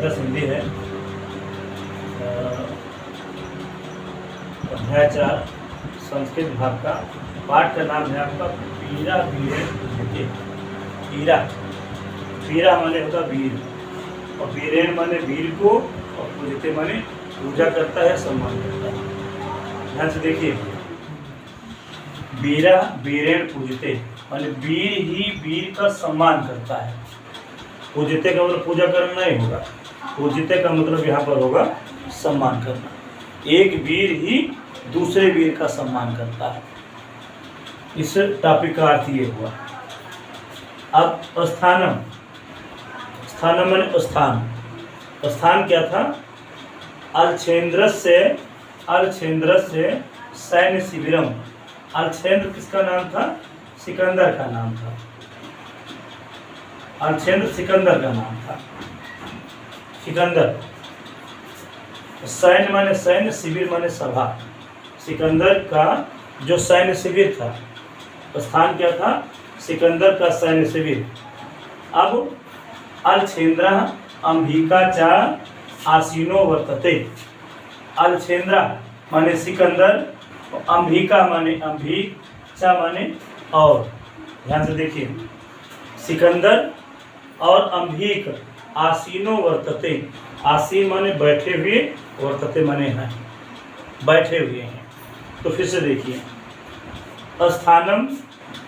एकादश हिंदी है। अध्याय 4 संस्कृत भाग का पाठ का नाम है आपका पीरा वीरेण पूज्यते। पीरा पीरा माने होता वीर, और वीरेण माने वीर को, और पूज्यते माने पूजा करता है, सम्मान करता है। ध्यान से देखिए, वीरा वीरेण पूजते माने वीर ही वीर का सम्मान करता है। पूजते का मतलब पूजा करना नहीं होगा, पूजते का मतलब यहाँ पर होगा सम्मान करना। एक वीर ही दूसरे वीर का सम्मान करता है। इस टॉपिक का अर्थ ये हुआ। अब स्थानम, स्थानम माने स्थान। स्थान क्या था? अलछेंद्रस्य सैन्य शिविरम। अलछेंद्र किसका नाम था? सिकंदर का नाम था। अलछेंद्र सिकंदर का नाम था। सिकंदर, सैन्य माने सैन्य, शिविर माने सभा। सिकंदर का जो सैन्य शिविर था, स्थान क्या था? सिकंदर का सैन्य शिविर। अब अलछेंद्र अंबिका चा आसीनो वर्तते। अलछेंद्र माने सिकंदर, अंबिका माने अंबिक, चा माने और। ध्यान से देखिए, सिकंदर और अंबिक आसीनो वर्तते। आसीन माने बैठे हुए, वर्तते माने हैं, बैठे हुए हैं। तो फिर से देखिए, स्थानम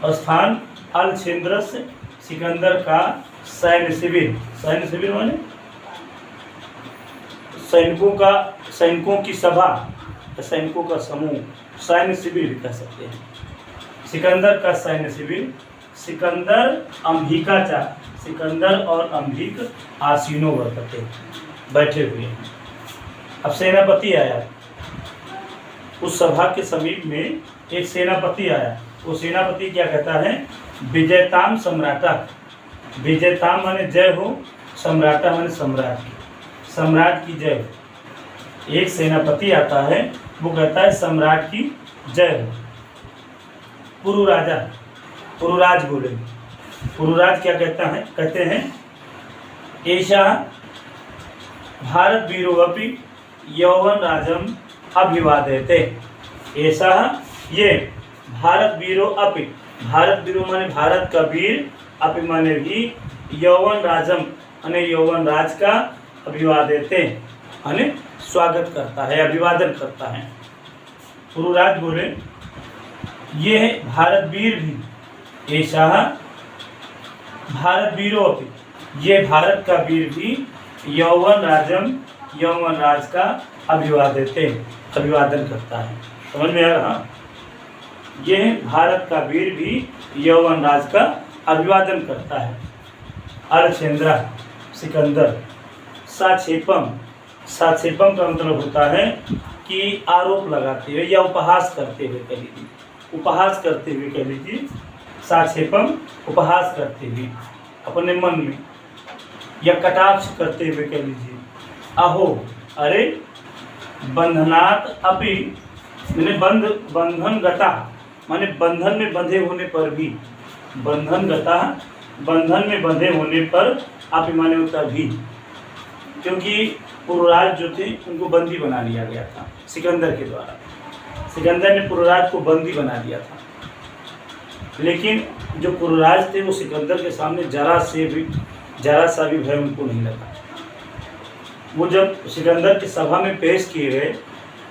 स्थान, अलछेंद्र सिकंदर का सैन्य शिविर। सैन्य शिविर माने सैनिकों की सभा, सैनिकों का समूह, सैन्य शिविर भी कह सकते हैं। सिकंदर का सैन्य शिविर। सिकंदर अंबिका चा, सिकंदर और अंबिक आसीनो वर्तते, बैठे हुए हैं। अब सेनापति आया, उस सभा के समीप में एक सेनापति आया। वो सेनापति क्या कहता है? विजयताम सम्राटा। विजयताम माने जय हो, सम्राटा माने सम्राट, सम्राट की जय हो। एक सेनापति आता है, वो कहता है सम्राट की जय हो। पुरुराजा, पुरुराज बोले। पुरुराज क्या कहता है? कहते हैं ऐसा भारत वीरोपि यौवन राजम अभिवादयते। ऐसा ये भारत वीरो अपि, भारत वीरो माने भारत का वीर, अपि माने भी, यौवन राजम माने यौवन राज का, अभिवादयते माने स्वागत करता है, अभिवादन करता है। पुरुराज बोले ये भारत वीर भी, ऐसा भारत वीरो अपि, ये भारत का वीर भी, यौवन राजम यौवन राज का अभिवादयते, अभिवादन करता है। समझ में आ रहा? ये भारत का वीर भी यौवन राज का अभिवादन करता है। अलछेंद्र सिकंदर। साक्षेपम, साक्षेपम का मतलब होता है कि आरोप लगाते हुए या उपहास करते हुए कह लीजिए, उपहास करते हुए कह लीजिए। साक्षेपम उपहास करते हुए अपने मन में, या कटाक्ष करते हुए कह लीजिए। अहो, अरे, बंधनात् अपि मैंने बंधन गता माने बंधन में बंधे होने पर भी, बंधन गता बंधन में बंधे होने पर, आप माने होता भी, क्योंकि पुरुराज जो थे उनको बंदी बना लिया गया था सिकंदर के द्वारा। सिकंदर ने पुरुराज को बंदी बना लिया था, लेकिन जो पुरुराज थे वो सिकंदर के सामने जरा सा भी भय उनको नहीं लगा। वो जब सिकंदर की सभा में पेश किए गए,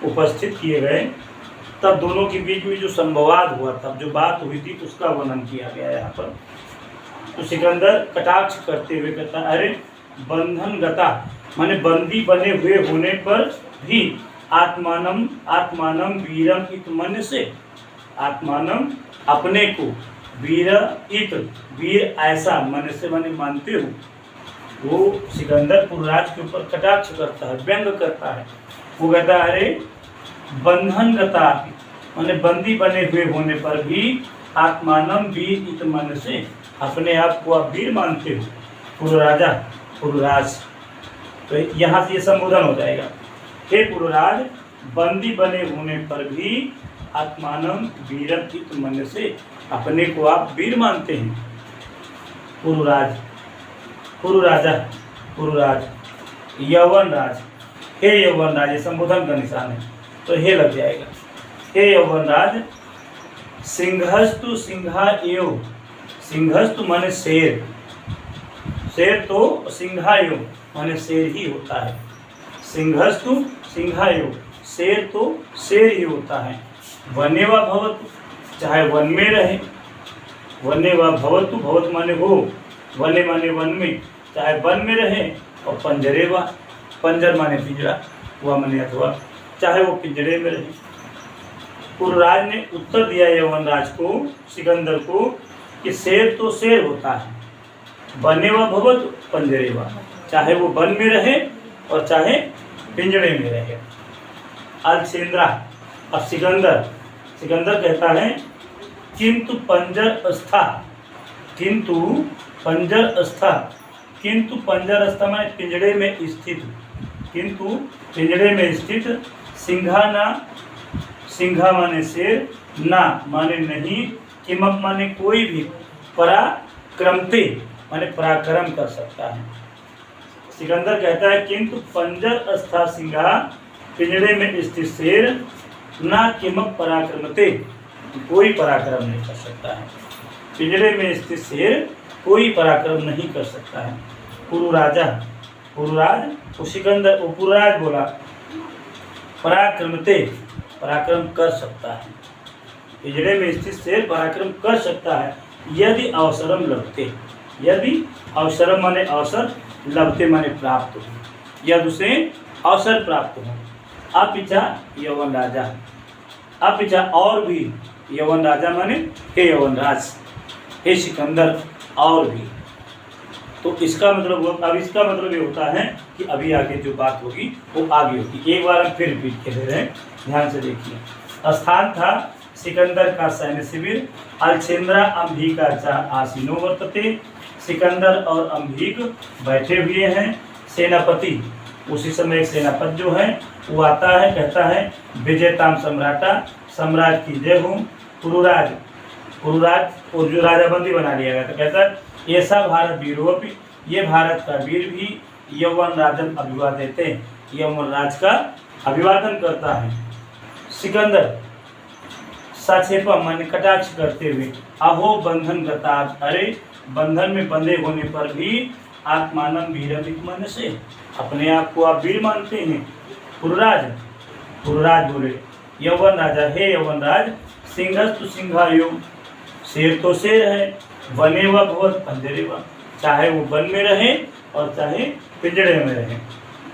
उपस्थित किए गए, तब दोनों के बीच में जो संवाद हुआ था, जो बात हुई थी, उसका वर्णन किया गया यहाँ पर। तो सिकंदर कटाक्ष करते हुए कहता, अरे बंधन गता माने बंदी बने हुए होने पर भी, आत्मानम वीरम इत मन से, आत्मानम अपने को, वीर इत वीर ऐसा, मन से माने मानते हो। वो सिकंदर पुरुराज के ऊपर कटाक्ष करता है, व्यंग करता है। वो कहता है अरे बंधन गता माने बंदी बने हुए होने पर भी, आत्मानम वीर इत मन से, अपने आप को आप वीर मानते हो। पुरुराजा, पुरुराज। तो यहाँ से ये संबोधन हो जाएगा, हे पुरुराज, बंदी बने होने पर भी आत्मानम वीरम इत मन से, अपने को आप वीर मानते हैं। पुरुराज, पुरुराजा, पुरुराज। यौवनराज, हे यौवनराज, ये संबोधन का निशान है तो हे लग जाएगा। हे यौवनराज, सिंहस्तु सिंहा एव, सिंहस्तु माने शेर, शेर तो सिंहा एव माने शेर ही होता है। सिंहस्तु सिंहा एव, शेर तो शेर ही होता है। वन्य वा भवतु, चाहे वन में रहे, वन्य वा भवतु, भवत माने हो, वन्य माने वन में, चाहे वन में रहे, और पंजरे वा, पंजर माने पिंजरा, वह माने अथवा, चाहे वो पिंजरे में रहे। पुरराज ने उत्तर दिया यौवनराज को, सिकंदर को, कि शेर तो शेर होता है, वन्य वा भवतु पंजरे वा, चाहे वो वन में रहे और चाहे पिंजरे में रहे। अलछेंद्रा, अब सिकंदर, सिकंदर कहता है किंतु पंजर स्था, किंतु पंजर स्था, किंतु पंजर स्था माने पिंजरे में स्थित, किंतु पिंजरे में स्थित, सिंघा ना, सिंघा माने शेर, ना माने नहीं, किमप माने कोई भी, पराक्रमते माने पराक्रम कर सकता है। सिकंदर कहता है किंतु पंजर स्था सिंघा, पिंजरे में स्थित शेर, ना किमप पराक्रमते, कोई पराक्रम नहीं कर सकता है। पिंजरे में स्थित शेर कोई पराक्रम नहीं कर सकता है। पुरुराजा, पुरुराज, वो सिकंदर, वो पुरुराज बोला पराक्रमते, पराक्रम कर सकता है। पिंजरे में स्थित शेर पराक्रम कर सकता है यदि अवसरम लभते, यदि अवसरम माने अवसर, लभते माने प्राप्त हो, यदि उसे अवसर प्राप्त हो। अपिचा यौवन राजा, अपिचा और भी, यौवन राजा माने हे यौवनराज, हे सिकंदर, और भी। तो इसका मतलब, अब इसका मतलब ये होता है कि अभी आगे जो बात होगी वो आगे होगी। एक बार हम फिर रिपीट कर दे रहे हैं, ध्यान से देखिए। स्थान था सिकंदर का सैन्य शिविर, अलछेंद्रा अंबिका चा आसीनो वर्तते, सिकंदर और अंबिक बैठे हुए हैं। सेनापति, उसी समय एक सेनापति जो है वो आता है, कहता है विजयताम सम्राटा, सम्राट की जय हो। पुरुराज, पुरुराज और जो राजाबंदी बना लिया गया था, कहता है ऐसा भारत वीरोपि, ये भारत का वीर भी यौवन राजन अभिवादते, यौवन राज का अभिवादन करता है। सिकंदर साक्षेपा माने कटाक्ष करते हुए, अहो बंधन गता, अरे बंधन में बंधे होने पर भी आत्मानम वीरमित मन से, अपने आप को आप वीर मानते हैं। पुरुराज, पुरुराज बोले यौवन राजा, हे यौवन राज, सिंहस्तु सिंहायो, शेर तो शेर है, वने व भवत पंजरे व, चाहे वो वन में रहे और चाहे पिंजरे में रहे।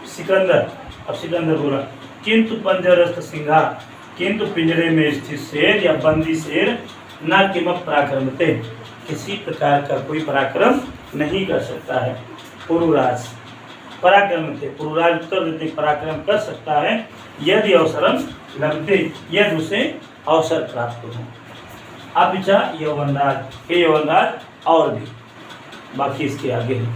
सिकंदर, अब सिकंदर बोला किंतु पंजरस्थ सिंहा, किंतु पिंजरे में स्थित शेर या बंदी शेर, ना किमप पराक्रमते, किसी प्रकार का कोई पराक्रम नहीं कर सकता है। पुरुराज, पराक्रम थे, पुरुराज उत्तर देते पराक्रम कर सकता है यदि अवसरम लभते, यदि उसे अवसर प्राप्त हो। अपिचा यौवनराज, हे यौवनराज, और भी, बाकी इसके आगे है।